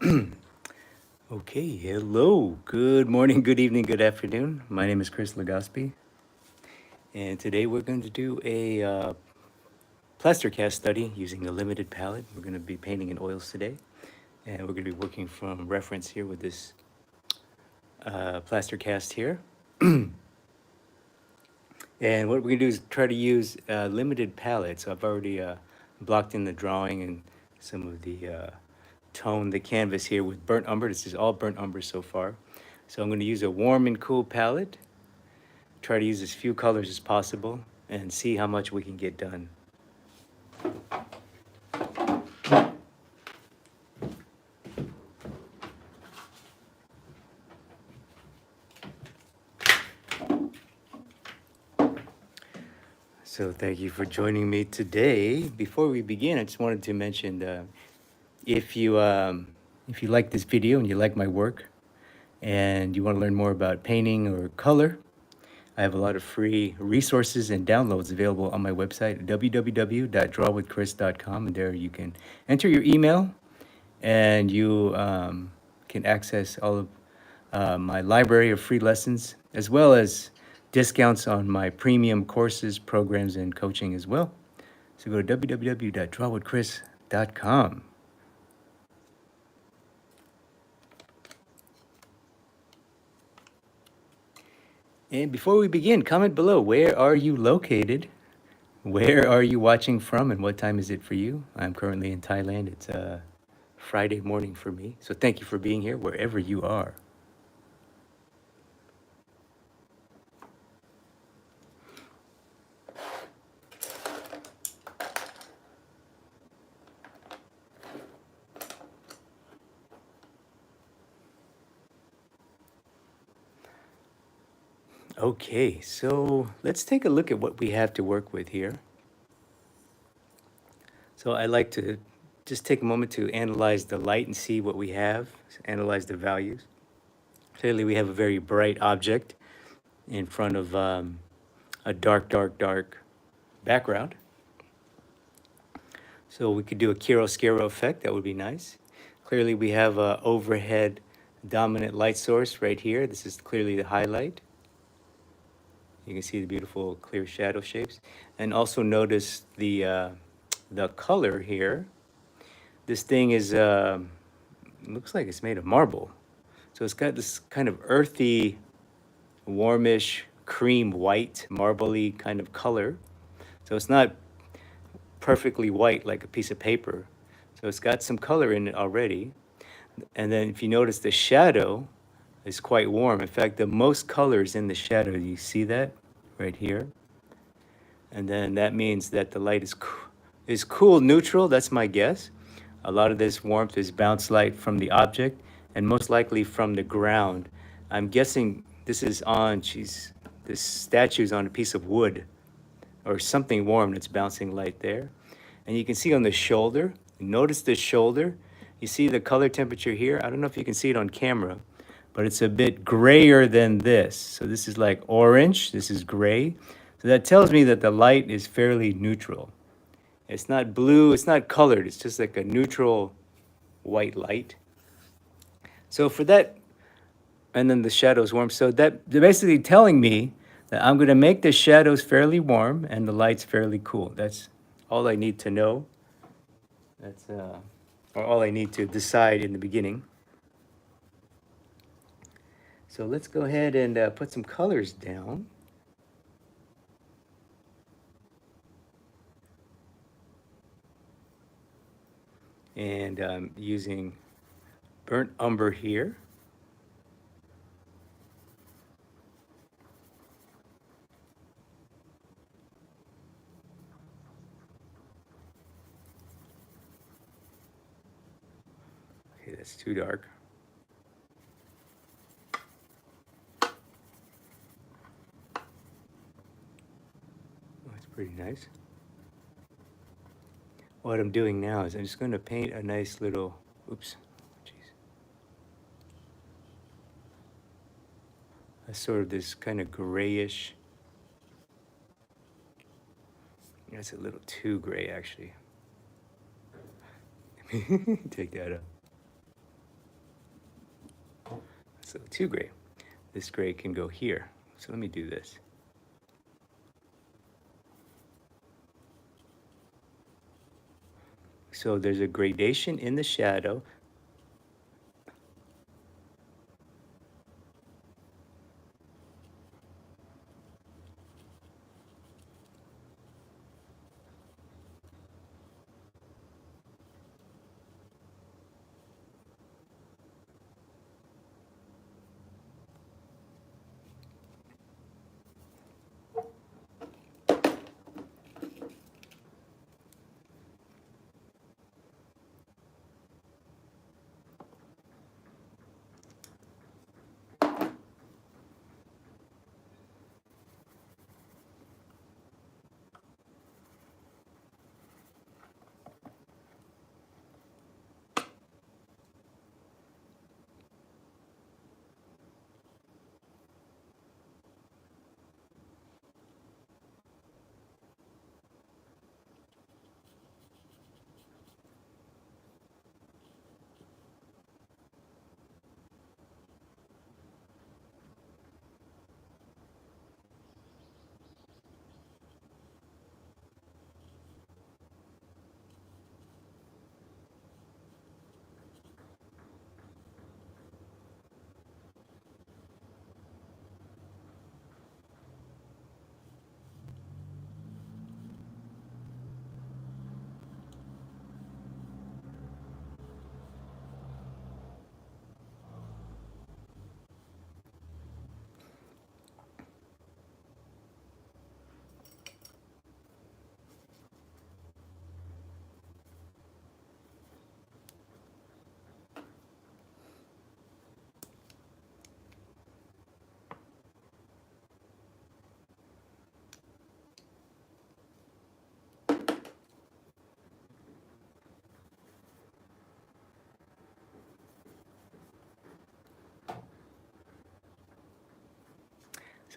Okay, hello. Good morning, good evening, good afternoon. My name is Chris Legaspi, and today we're going to do a plaster cast study using a limited palette. We're going to be painting in oils today, and we're going to be working from reference here with this plaster cast here. And what we're going to do is try to use a limited palette. So I've already blocked in the drawing and some of the tone the canvas here with burnt umber. This is all burnt umber so far. So I'm going to use a warm and cool palette, try to use as few colors as possible, and see how much we can get done. So thank you for joining me today. Before we begin, I just wanted to mention if you like this video and you like my work and you want to learn more about painting or color, I have a lot of free resources and downloads available on my website, www.drawwithchris.com, and there you can enter your email and you can access all of my library of free lessons, as well as discounts on my premium courses, programs, and coaching as well. So go to www.drawwithchris.com. And before we begin, comment below, where are you located? Where are you watching from, and what time is it for you? I'm currently in Thailand. It's Friday morning for me. So thank you for being here wherever you are. Okay, so let's take a look at what we have to work with here. So I like to just take a moment to analyze the light and see what we have, analyze the values. Clearly we have a very bright object in front of a dark background. So we could do a chiaroscuro effect, that would be nice. Clearly we have a overhead dominant light source right here. This is clearly the highlight. You can see the beautiful clear shadow shapes. And also notice the color here. This thing is, looks like it's made of marble. So it's got this kind of earthy, warmish, cream white, marbly kind of color. So it's not perfectly white like a piece of paper. So it's got some color in it already. And then if you notice, the shadow is quite warm. In fact, the most color is in the shadow. You see that right here? And then that means that the light is cool neutral. That's my guess. A lot of this warmth is bounce light from the object and most likely from the ground. I'm guessing this is on, this statue's on a piece of wood or something warm that's bouncing light there. And you can see on the shoulder, notice the shoulder. You see the color temperature here? I don't know if you can see it on camera, but it's a bit grayer than this. So this is like orange, this is gray. So that tells me that the light is fairly neutral. It's not blue, it's not colored, it's just like a neutral white light. So for that, and then the shadows warm. So that they're basically telling me that I'm gonna make the shadows fairly warm and the lights fairly cool. That's all I need to know. That's or all I need to decide in the beginning. So let's go ahead and put some colors down. And I'm using burnt umber here. Okay, that's too dark. Oh, that's pretty nice. What I'm doing now is I'm just going to paint a nice little, oops, jeez. A sort of this kind of grayish. That's a little too gray, actually. Take that up. So too gray. This gray can go here. So let me do this. So there's a gradation in the shadow.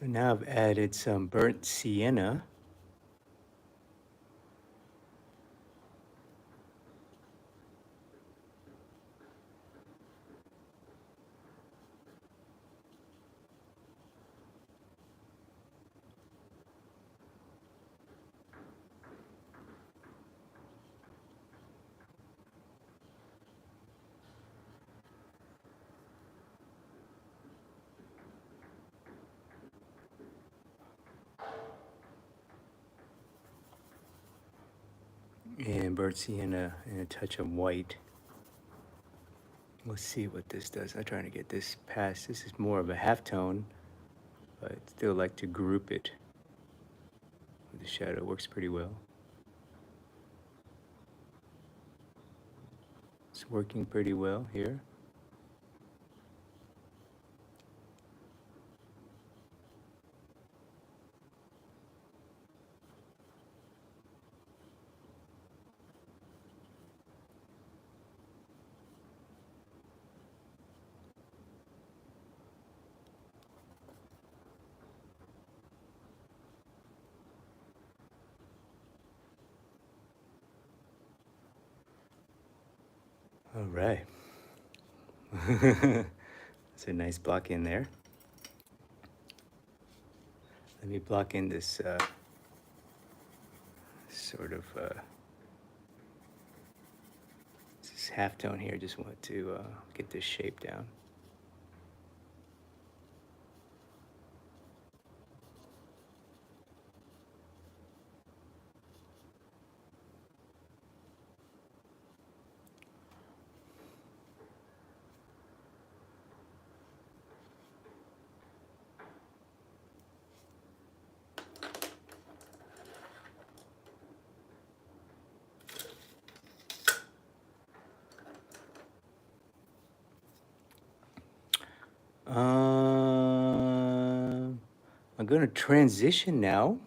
So now I've added some burnt sienna. And burnt sienna and a touch of white. Let's see what this does. I'm trying to get this past. This is more of a halftone, but I'd still like to group it with the shadow. Works pretty well. It's working pretty well here. All right. It's a nice block in there. Let me block in this sort of this halftone here. Just want to get this shape down. I'm going to transition now.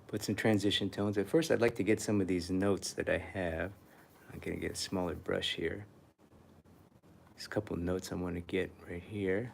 Put some transition tones. At first, I'd like to get some of these notes that I have. I'm going to get a smaller brush here. There's a couple notes I want to get right here.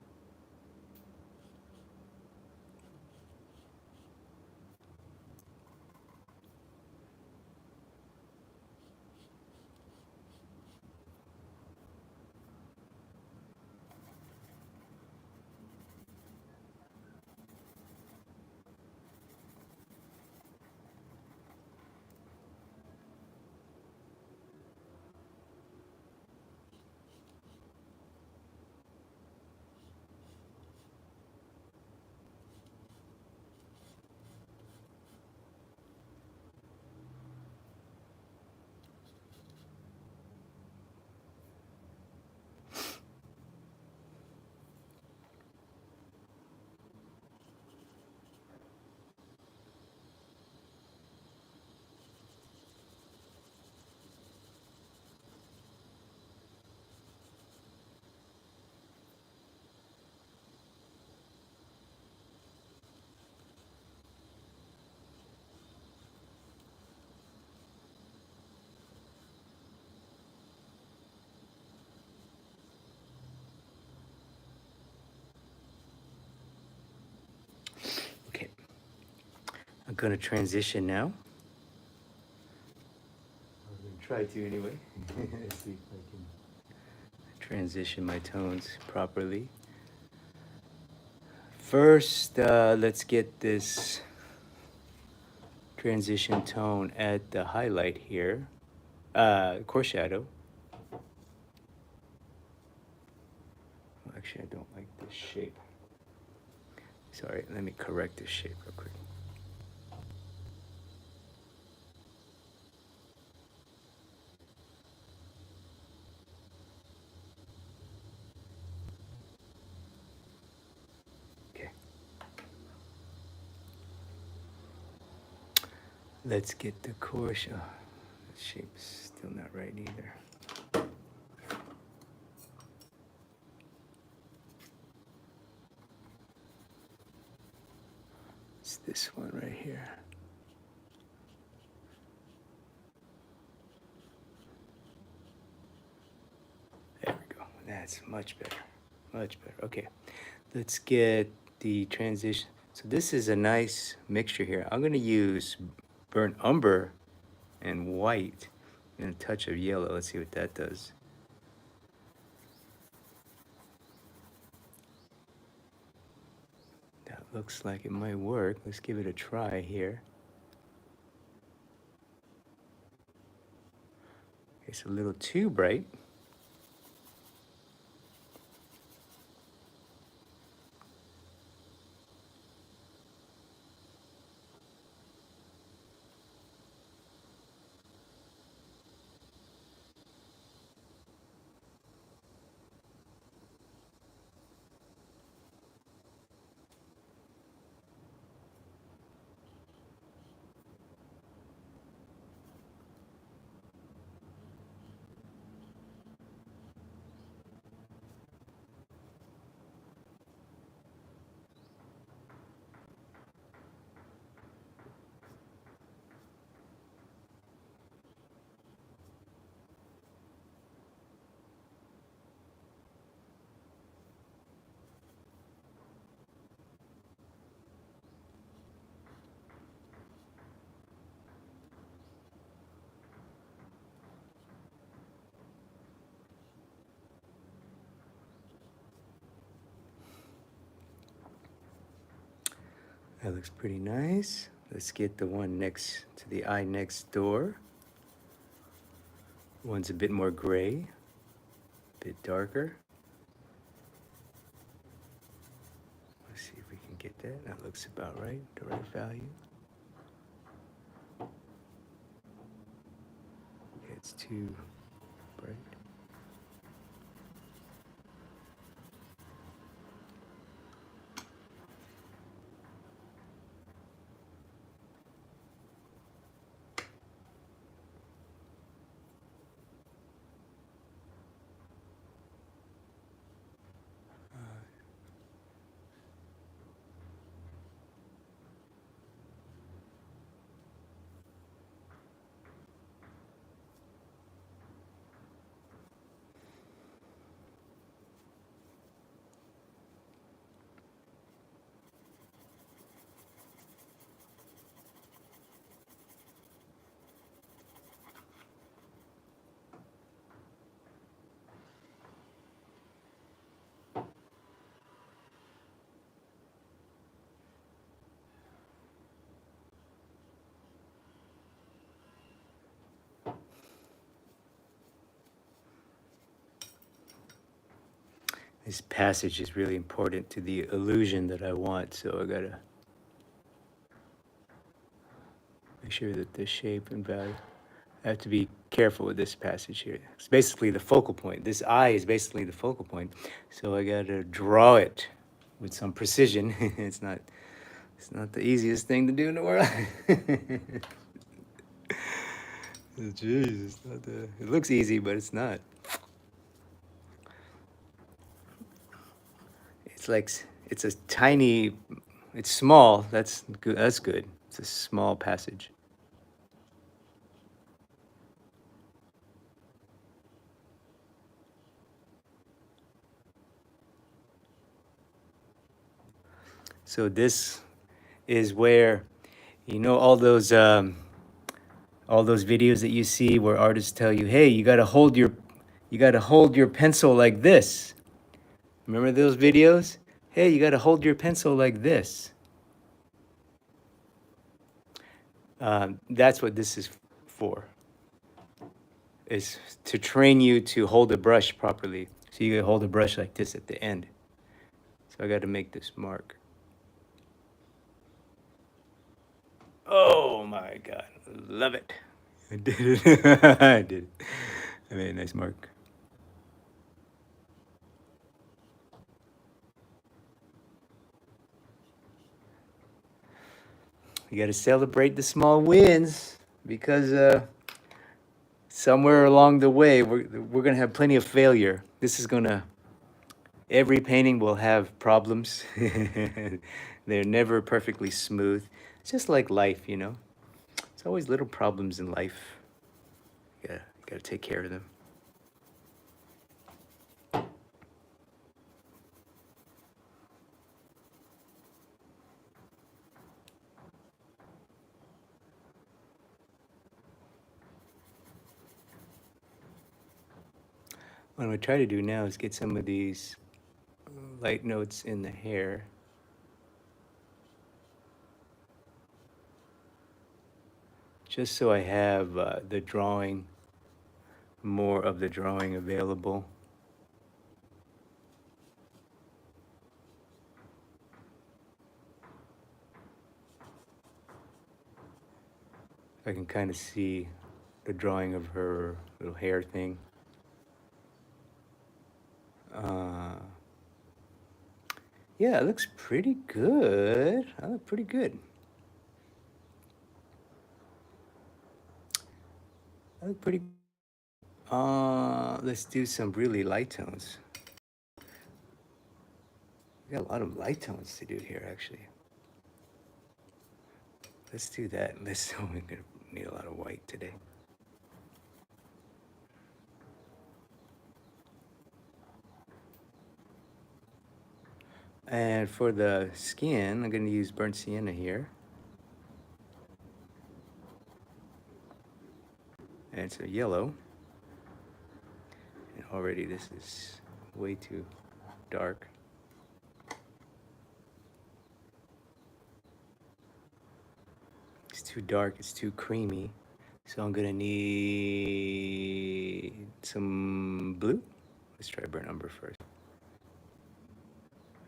gonna transition now. I'm gonna try to anyway. See if I can transition my tones properly. First, let's get this transition tone at the highlight here, core shadow. Well, actually, I don't like this shape. Sorry, let me correct this shape real quick. Okay. Let's get the core shadow. The shape's still not right either. It's this one right here. There we go. That's much better. Much better. Okay. Let's get the transition. So this is a nice mixture here. I'm going to use burnt umber and white and a touch of yellow. Let's see what that does. That looks like it might work. Let's give it a try here. It's a little too bright. That looks pretty nice. Let's get the one next to the eye next door. One's a bit more gray, a bit darker. Let's see if we can get that. That looks about right, the right value. Okay, it's too bright. This passage is really important to the illusion that I want, so I gotta make sure that the shape and value. I have to be careful with this passage here. It's basically the focal point. This eye is basically the focal point, so I gotta draw it with some precision. It's not the easiest thing to do in the world. Jeez, it's not the. It looks easy, but it's not. It's like it's a tiny. It's small. That's good. That's good. It's a small passage. So this is where You know all those videos that you see where artists tell you, "Hey, you got to hold your pencil like this." Remember those videos? Hey, you got to hold your pencil like this. That's what this is for. Is to train you to hold a brush properly. So you can hold a brush like this at the end. So I got to make this mark. Oh my God, love it. I did it. I did it. I made a nice mark. You got to celebrate the small wins because somewhere along the way we're gonna have plenty of failure. This is gonna every painting will have problems. They're never perfectly smooth. It's just like life, you know. It's always little problems in life. You gotta take care of them. What I'm gonna try to do now is get some of these light notes in the hair. Just so I have the drawing, more of the drawing available. I can kind of see the drawing of her little hair thing. Uh, yeah, it looks pretty good. I look pretty good. I look pretty. Let's do some really light tones. We got a lot of light tones to do here, actually. Let's do that. We're gonna need a lot of white today. And for the skin, I'm gonna use burnt sienna here. And it's a yellow. And already this is way too dark. It's too dark, it's too creamy. So I'm gonna need some blue. Let's try burnt umber first.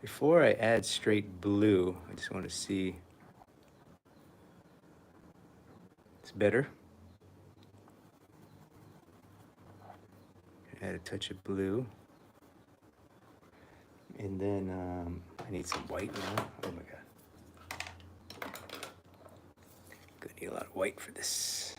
Before I add straight blue, I just want to see it's better. Add a touch of blue. And then I need some white now. Oh my God. Gonna need a lot of white for this.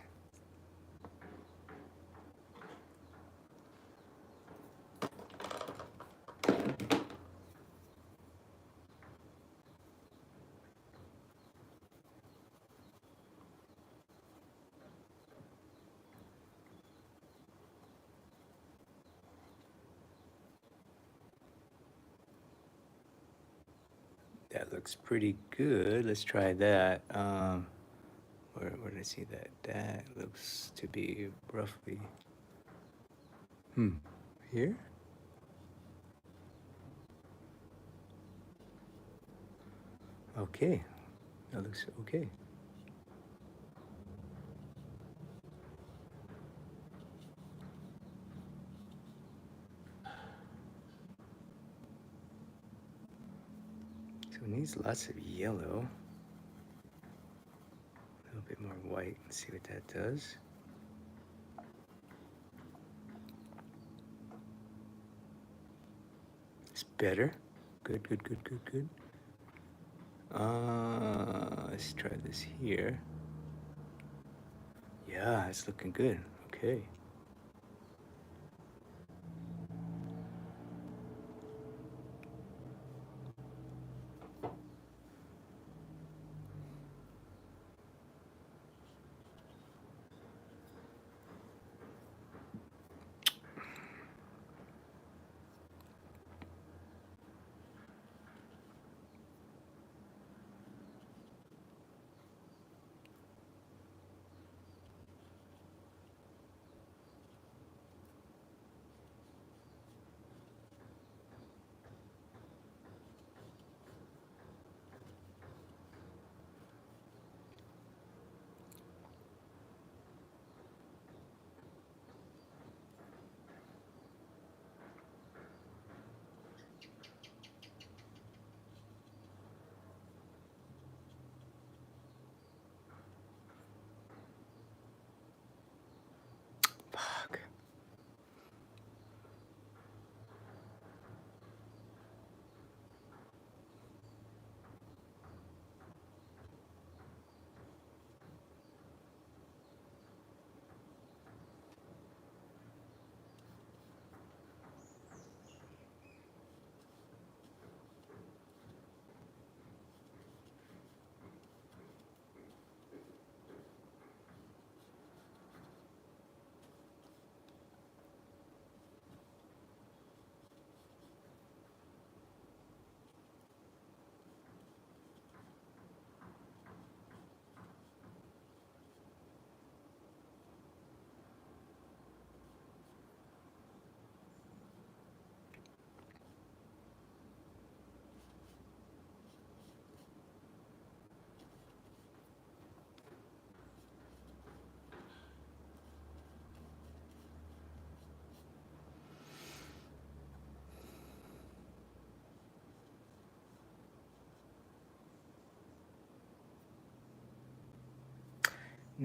That looks pretty good. Let's try that. Where did I see that? That looks to be roughly. Here? Okay. That looks okay. So it needs lots of yellow. A little bit more white. Let's see what that does. It's better. Good, good, good, good, good. Let's try this here. Yeah, it's looking good. Okay.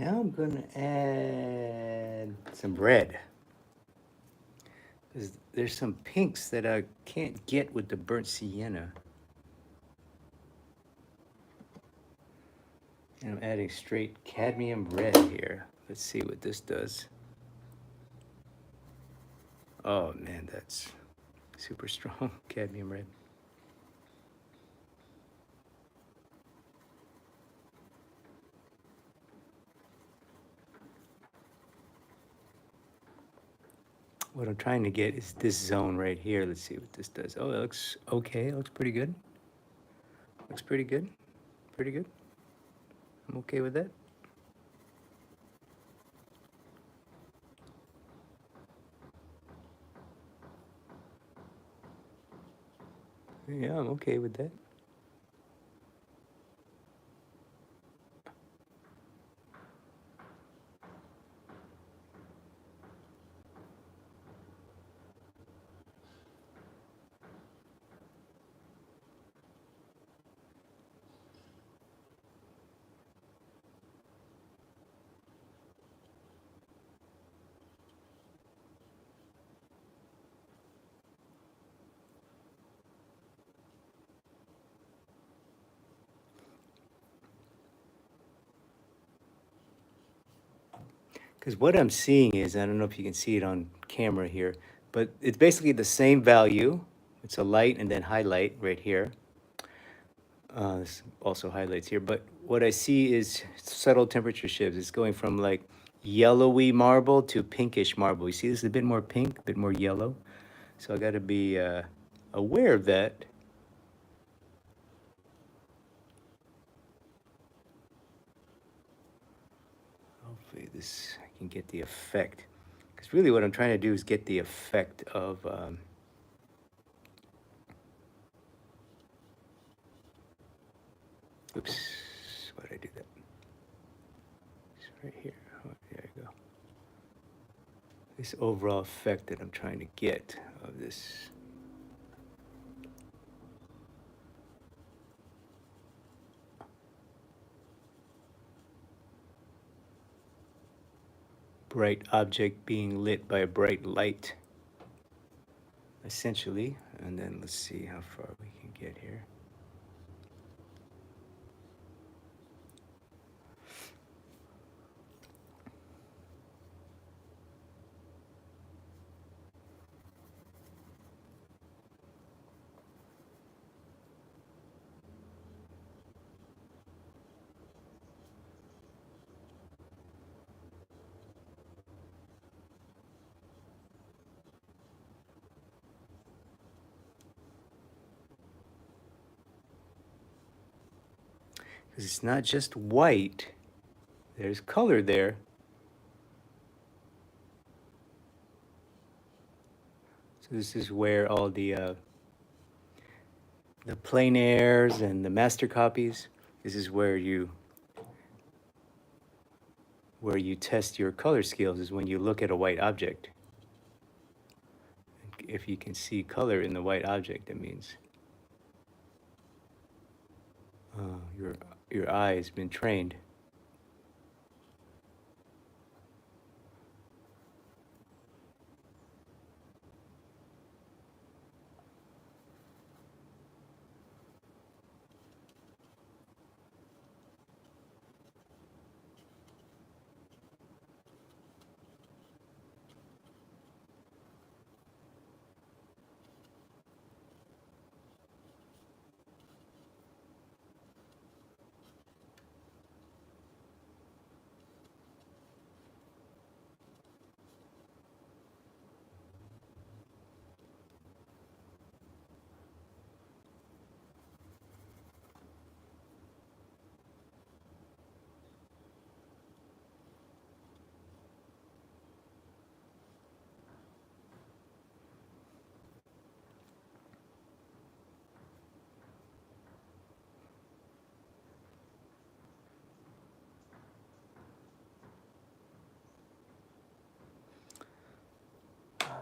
Now I'm gonna add some red. There's some pinks that I can't get with the burnt sienna. And I'm adding straight cadmium red here. Let's see what this does. Oh man, that's super strong cadmium red. What I'm trying to get is this zone right here. Let's see what this does. Oh, it looks okay. It looks pretty good. Looks pretty good. Pretty good. I'm okay with that. Yeah, I'm okay with that. Because what I'm seeing is, I don't know if you can see it on camera here, but it's basically the same value. It's a light and then highlight right here. This also highlights here, but what I see is subtle temperature shifts. It's going from like yellowy marble to pinkish marble. You see this is a bit more pink, a bit more yellow. So I got to be aware of that. Hopefully this, I can get the effect. Because really what I'm trying to do is get the effect of, oops, why did I do that? It's right here. Oh, there you go. This overall effect that I'm trying to get of this. Bright object being lit by a bright light, essentially. And then let's see how far we can get here. Because it's not just white, there's color there. So this is where all the plein airs and the master copies, this is where you test your color skills, is when you look at a white object. If you can see color in the white object, that means your eye has been trained.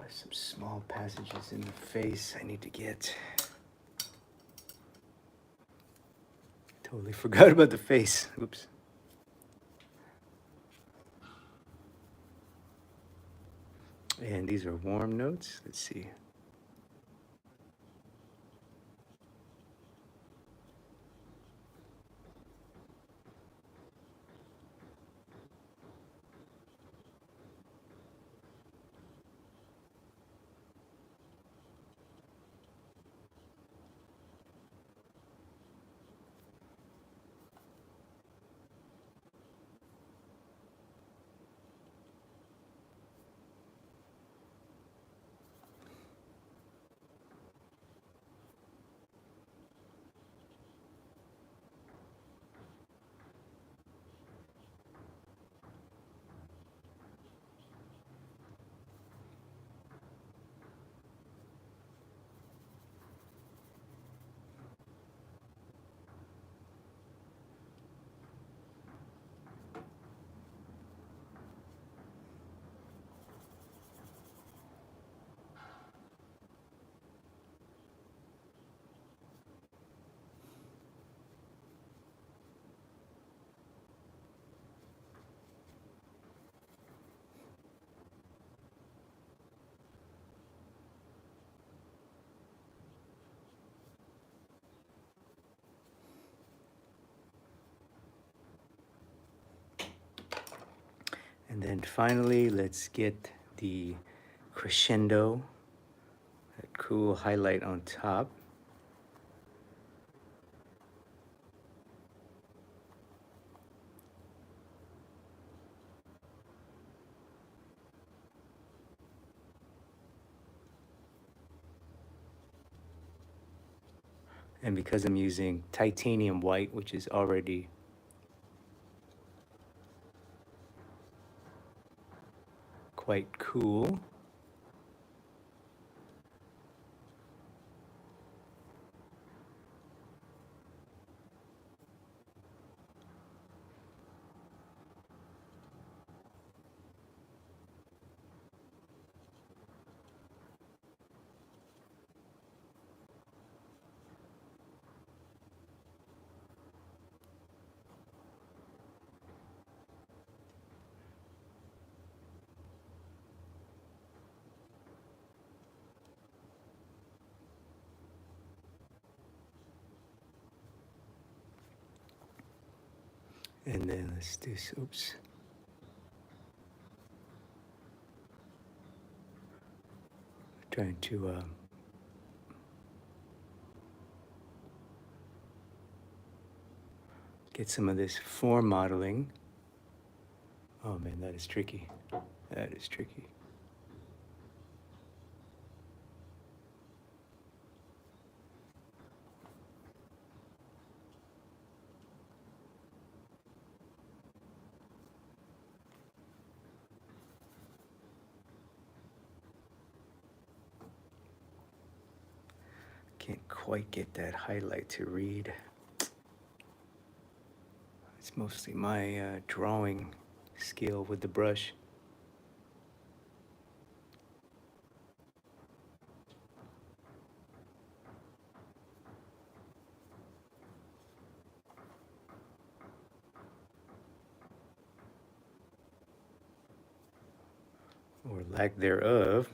There's some small passages in the face I need to get. Totally forgot about the face. Oops. And these are warm notes. Let's see. And then finally, let's get the crescendo, that cool highlight on top. And because I'm using titanium white, which is already quite cool, and then let's do, oops. Trying to get some of this form modeling. Oh man, that is tricky. That is tricky. Can't quite get that highlight to read. It's mostly my drawing skill with the brush. Or lack thereof.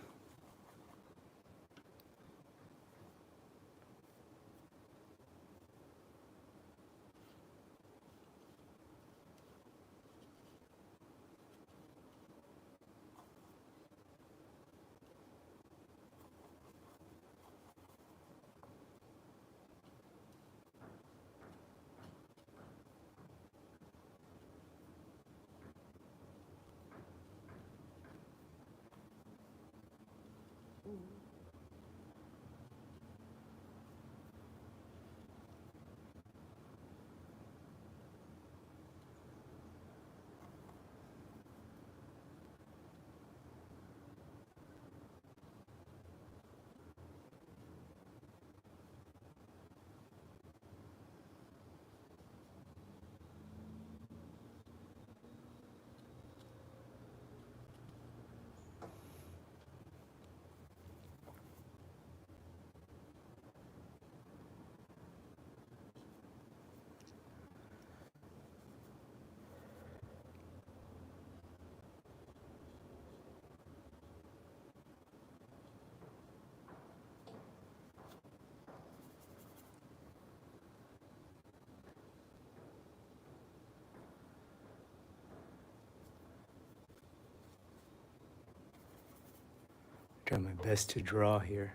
Try my best to draw here.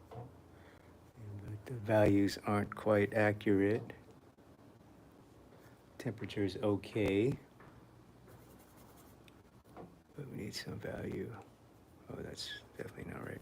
But the values aren't quite accurate. Temperature is okay, but we need some value. Oh, that's definitely not right.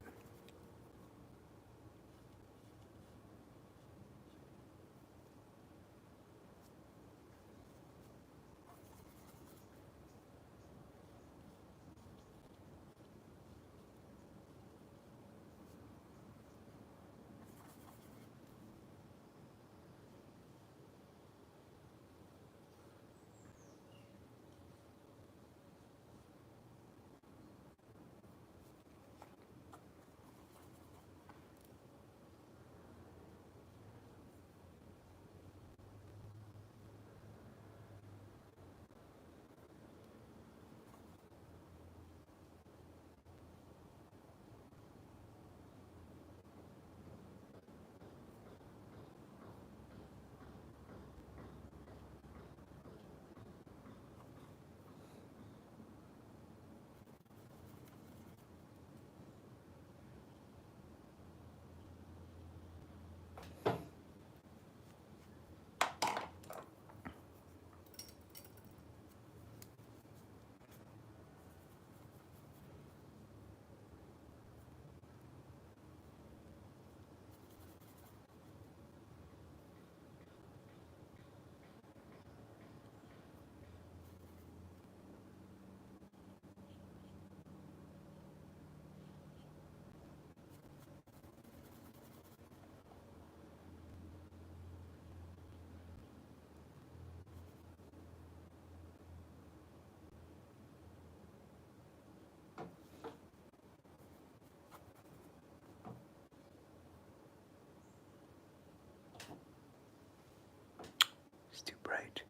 It's too bright.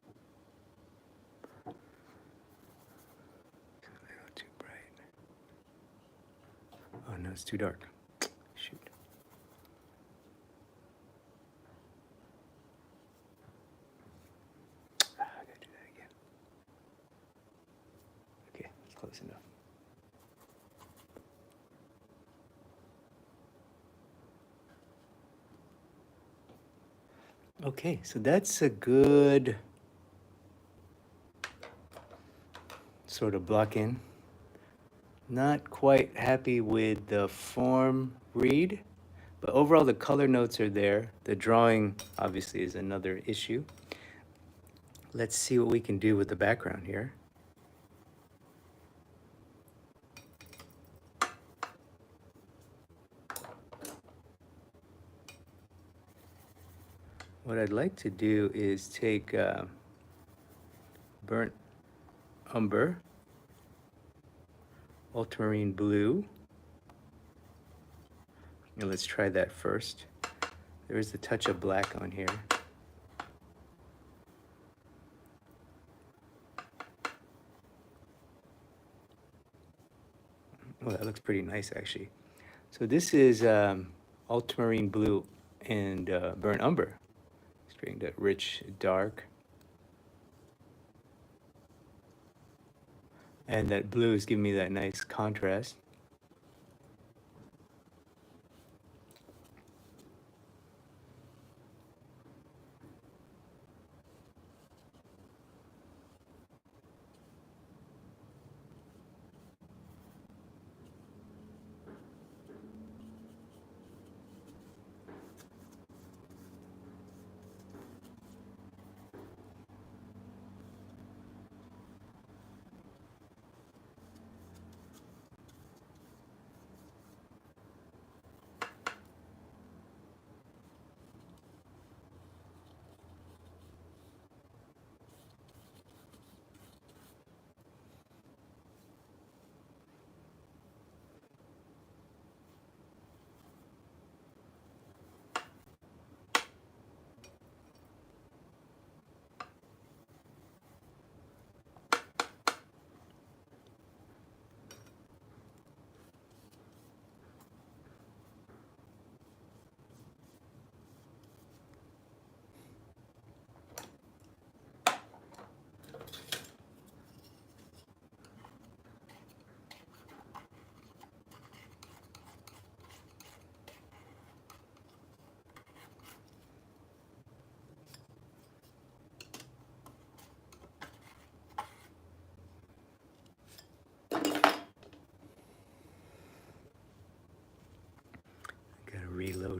A little too bright. Oh no, it's too dark. Shoot. I gotta do that again. Okay, that's close enough. Okay, so that's a good sort of block in. Not quite happy with the form read, but overall the color notes are there. The drawing obviously is another issue. Let's see what we can do with the background here. What I'd like to do is take burnt umber, ultramarine blue. And let's try that first. There is a touch of black on here. Oh, that looks pretty nice actually. So this is ultramarine blue and burnt umber. It's creating that rich dark. And that blue is giving me that nice contrast.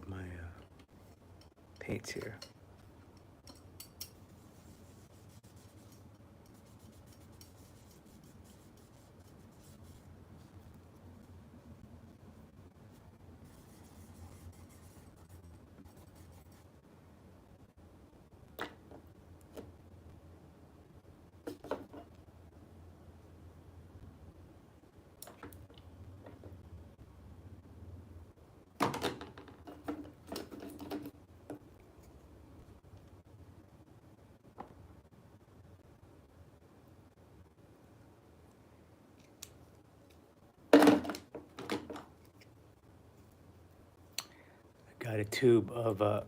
with my paints here. Got a tube of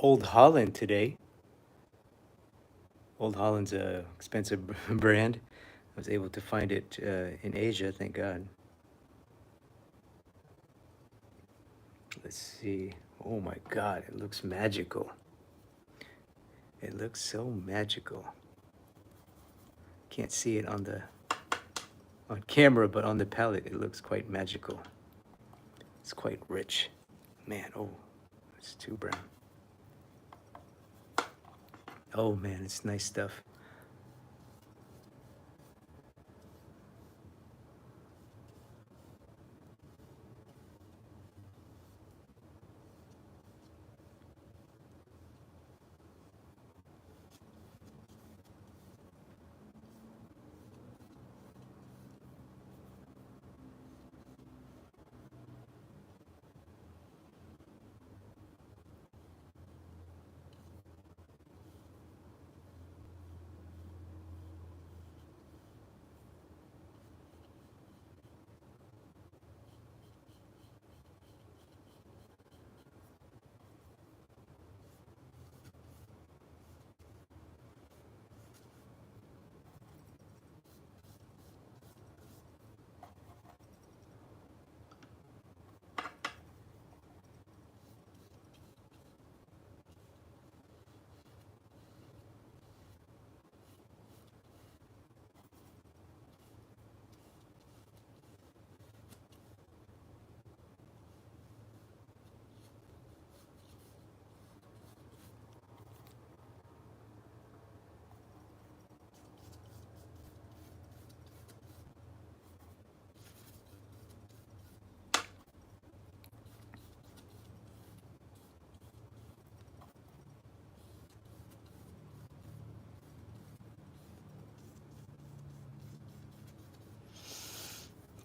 Old Holland today. Old Holland's a expensive brand. I was able to find it in Asia, thank God. Let's see. Oh my God, it looks magical. It looks so magical. Can't see it on camera, but on the palette, it looks quite magical. It's quite rich. Man, oh, it's too brown. Oh man, it's nice stuff.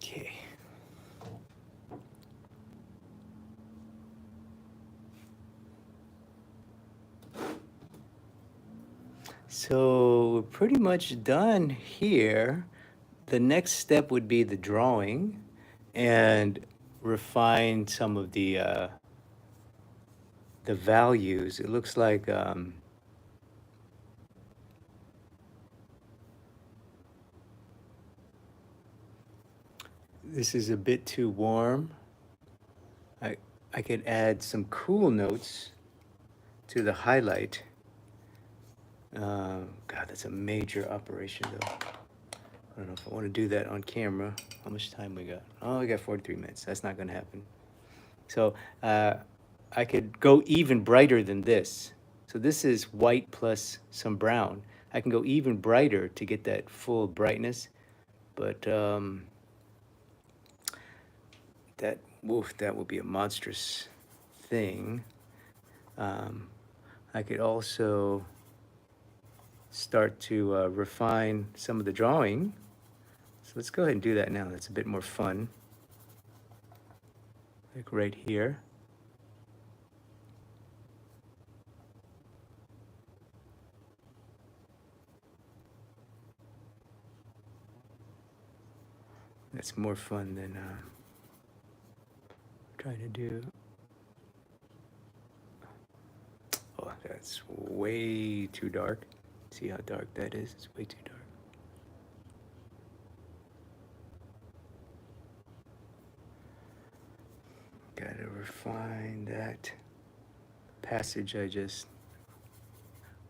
Okay. So we're pretty much done here. The next step would be the drawing and refine some of the values. It looks like this is a bit too warm. I could add some cool notes to the highlight. God, that's a major operation though. I don't know if I want to do that on camera. How much time we got? Oh, we got 43 minutes. That's not going to happen. So I could go even brighter than this. So this is white plus some brown. I can go even brighter to get that full brightness, but that would be a monstrous thing. I could also start to refine some of the drawing. So let's go ahead and do that now. That's a bit more fun. Like right here. That's more fun than trying to do. Oh, that's way too dark. See how dark that is? It's way too dark. Gotta refine that passage I just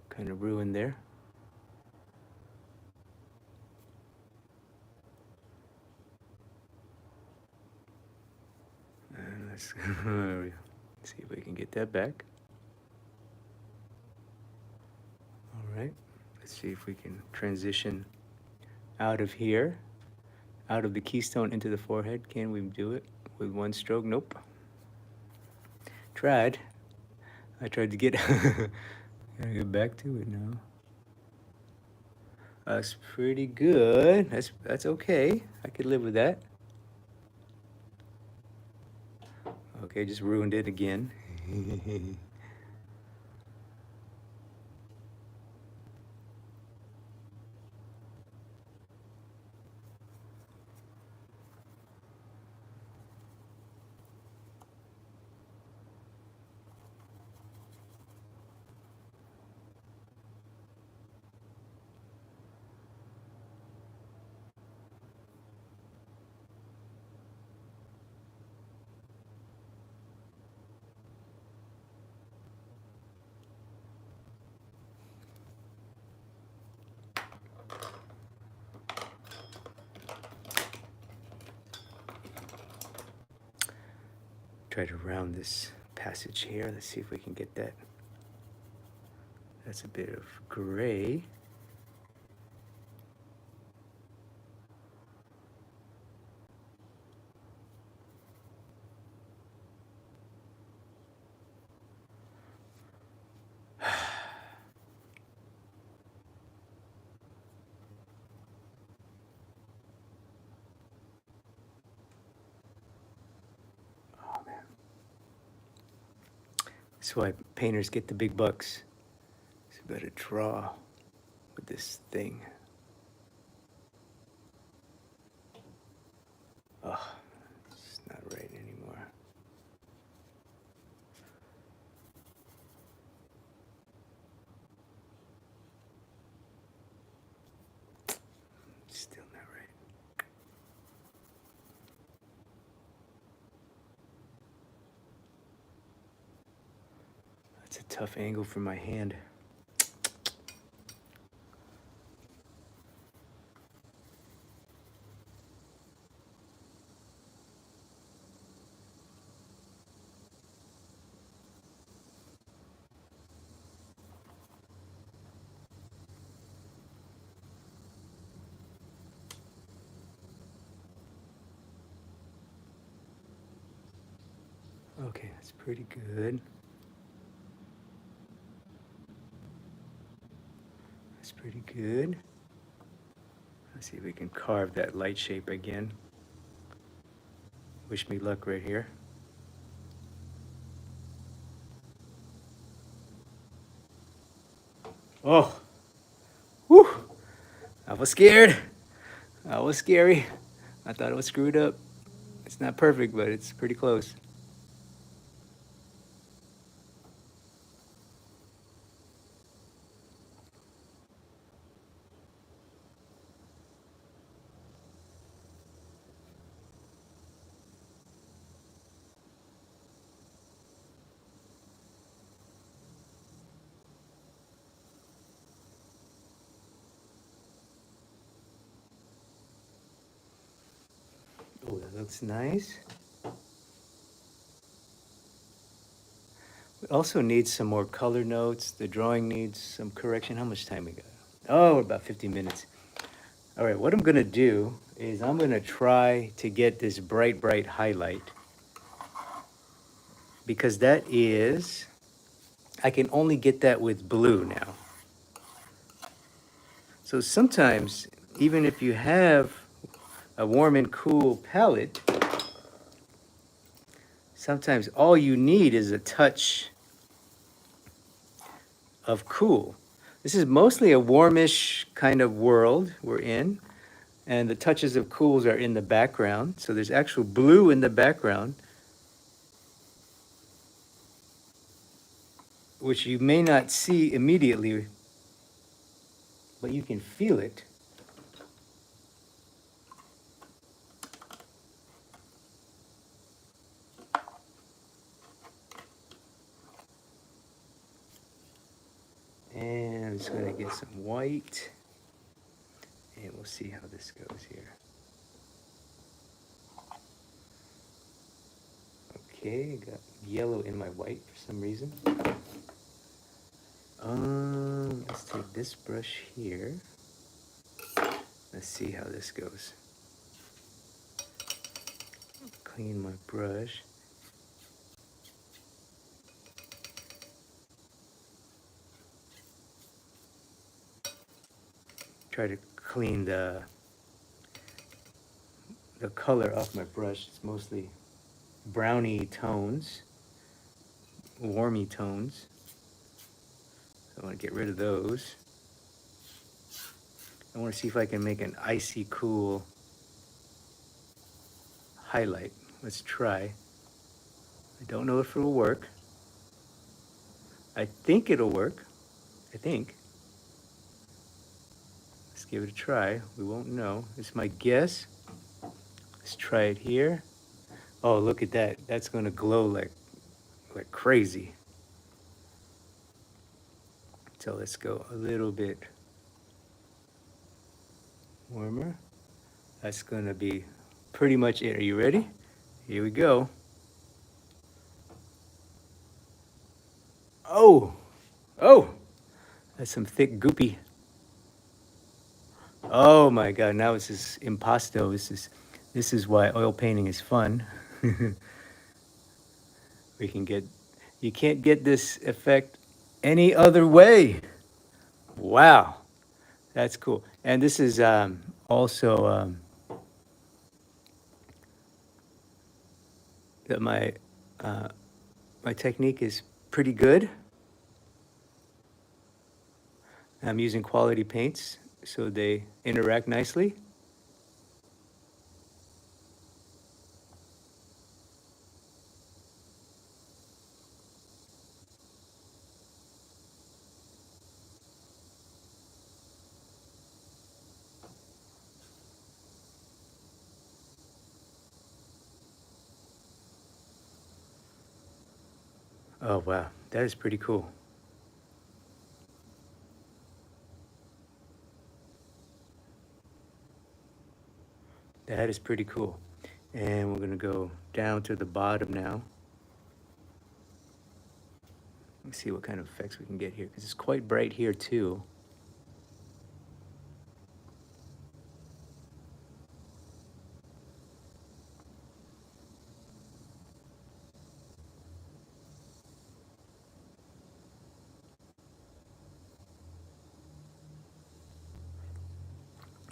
kind of ruined there. And let's, there we go. See if we can get that back. All right, let's see if we can transition out of here, out of the keystone into the forehead. Can we do it with one stroke? Nope. Tried. I tried to get, gotta get back to it now. That's pretty good. That's okay. I could live with that. Okay, just ruined it again. Try to round this passage here. Let's see if we can get that. That's a bit of gray. That's why painters get the big bucks. So you better draw with this thing. Oh, it's not right anymore. Still not right. That's a tough angle for my hand. Okay, that's pretty good. That's pretty good. Let's see if we can carve that light shape again. Wish me luck right here. Oh, whew, I was scared. That was scary. I thought it was screwed up. It's not perfect, but it's pretty close. Oh, that looks nice. We also need some more color notes. The drawing needs some correction. How much time we got? Oh, about 50 minutes. All right, what I'm gonna do is I'm gonna try to get this bright, bright highlight because that is, I can only get that with blue now. So sometimes, even if you have a warm and cool palette, sometimes all you need is a touch of cool. This is mostly a warmish kind of world we're in, and the touches of cools are in the background. So there's actual blue in the background, which you may not see immediately, but you can feel it. And I'm just gonna get some white, and we'll see how this goes here. Okay, got yellow in my white for some reason. Let's take this brush here. Let's see how this goes. Clean my brush. Try to clean the color off my brush. It's mostly browny tones, warmy tones. So I want to get rid of those. I want to see if I can make an icy cool highlight. Let's try. I don't know if it'll work. I think it'll work. I think. Let's give it a try. We won't know. It's my guess. Let's try it here. Oh, look at that. That's going to glow like crazy. So let's go a little bit warmer. That's going to be pretty much it. Are you ready? Here we go. Oh, oh, that's some thick goopy. Oh my God, now this is impasto. This is why oil painting is fun. We can get, you can't get this effect any other way. Wow, that's cool. And this is also that my technique is pretty good. I'm using quality paints so they interact nicely. Oh wow, that is pretty cool. That is pretty cool. And we're gonna go down to the bottom now. Let's see what kind of effects we can get here, because it's quite bright here too.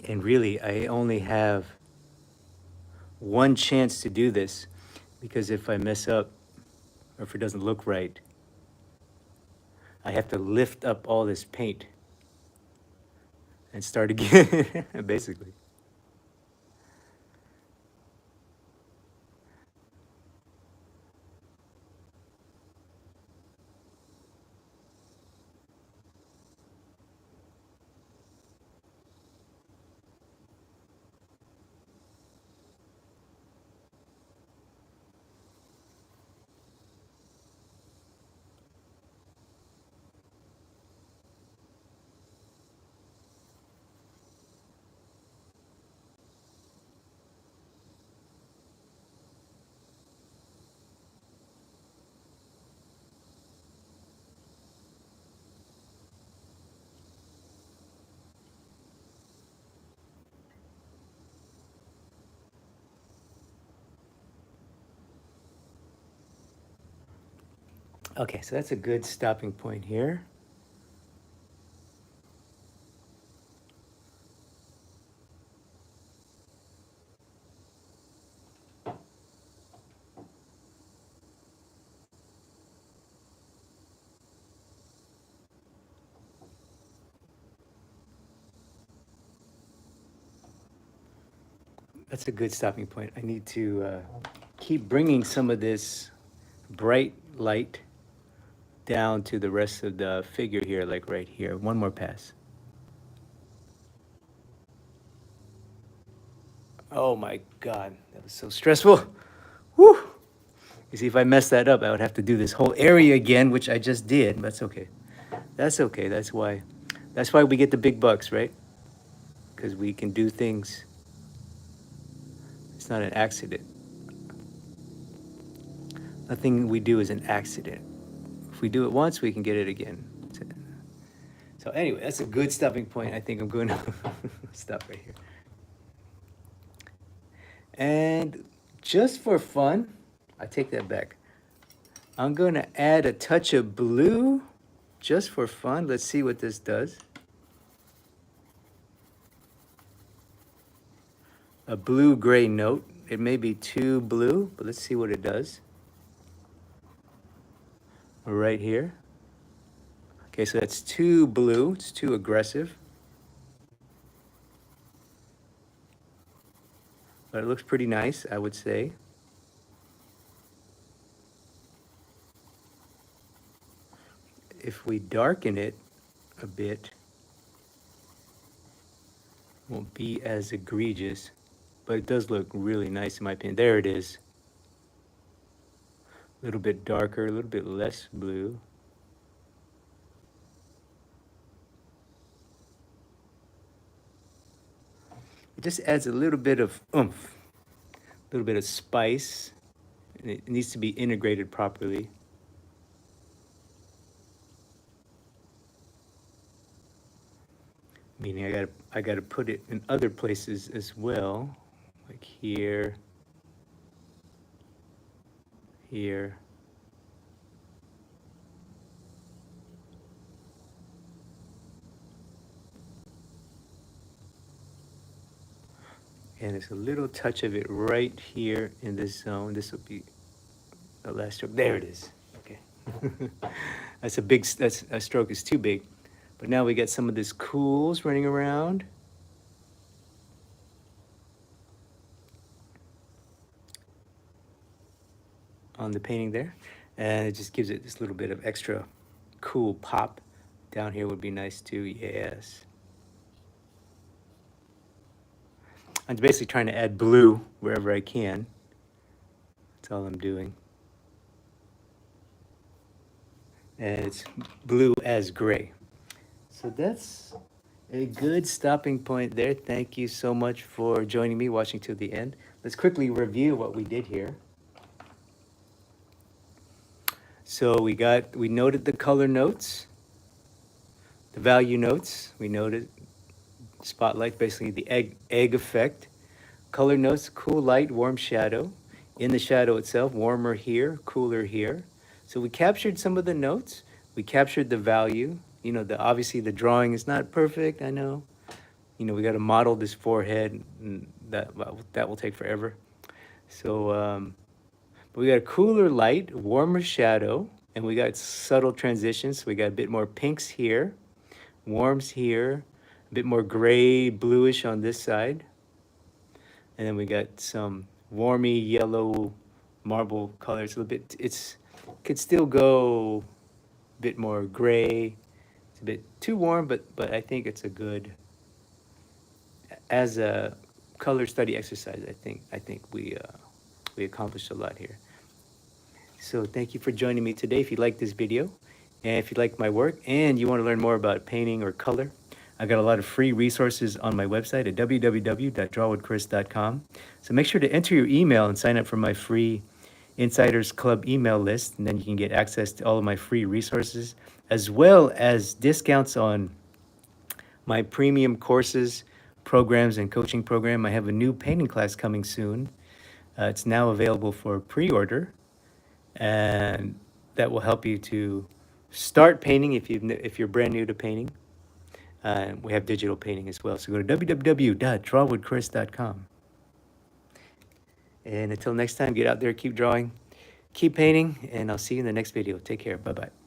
And really, I only have one chance to do this, because if I mess up or if it doesn't look right, I have to lift up all this paint and start again, basically. Okay, so that's a good stopping point here. That's a good stopping point. I need to keep bringing some of this bright light down to the rest of the figure here, like right here. One more pass. Oh my God, that was so stressful. Whew. You see, if I mess that up, I would have to do this whole area again, which I just did. That's okay. That's okay. That's why we get the big bucks, right? Because we can do things. It's not an accident. Nothing we do is an accident. If we do it once, we can get it again. So anyway, that's a good stopping point. I think I'm going to stop right here. And just for fun, I take that back. I'm going to add a touch of blue just for fun. Let's see what this does. A blue-gray note. It may be too blue, but let's see what it does. Right here. Okay, so that's too blue. It's too aggressive. But it looks pretty nice, I would say. If we darken it a bit, it won't be as egregious, but it does look really nice in my opinion. There it is. A little bit darker, a little bit less blue. It just adds a little bit of oomph, a little bit of spice, and it needs to be integrated properly. Meaning I gotta put it in other places as well, like here, here. And it's a little touch of it right here in this zone. This will be the last stroke. There it is. Okay. That's a stroke is too big. But now we got some of this cools running around. On the painting there. And it just gives it this little bit of extra cool pop. Down here would be nice too, yes. I'm basically trying to add blue wherever I can. That's all I'm doing. And it's blue as gray. So that's a good stopping point there. Thank you so much for joining me, watching to the end. Let's quickly review what we did here. So we noted the color notes, the value notes. We noted spotlight, basically the egg effect. Color notes, cool light, warm shadow. In the shadow itself, warmer here, cooler here. So we captured some of the notes. We captured the value. You know, obviously the drawing is not perfect, I know. You know, we got to model this forehead, and that will take forever. So, but we got a cooler light, warmer shadow, and we got subtle transitions. So we got a bit more pinks here, warms here, a bit more gray, bluish on this side. And then we got some warmy yellow marble colors. A little bit, could still go a bit more gray. It's a bit too warm, but I think it's a good, as a color study exercise, I think we accomplished a lot here. So thank you for joining me today. If you like this video, and if you like my work, and you want to learn more about painting or color, I've got a lot of free resources on my website at www.drawwithchris.com. So make sure to enter your email and sign up for my free Insiders Club email list, and then you can get access to all of my free resources, as well as discounts on my premium courses, programs, and coaching program. I have a new painting class coming soon. It's now available for pre-order, and that will help you to start painting if you're brand new to painting. We have digital painting as well. So go to www.drawwithchris.com. And until next time, get out there, keep drawing, keep painting, and I'll see you in the next video. Take care. Bye-bye.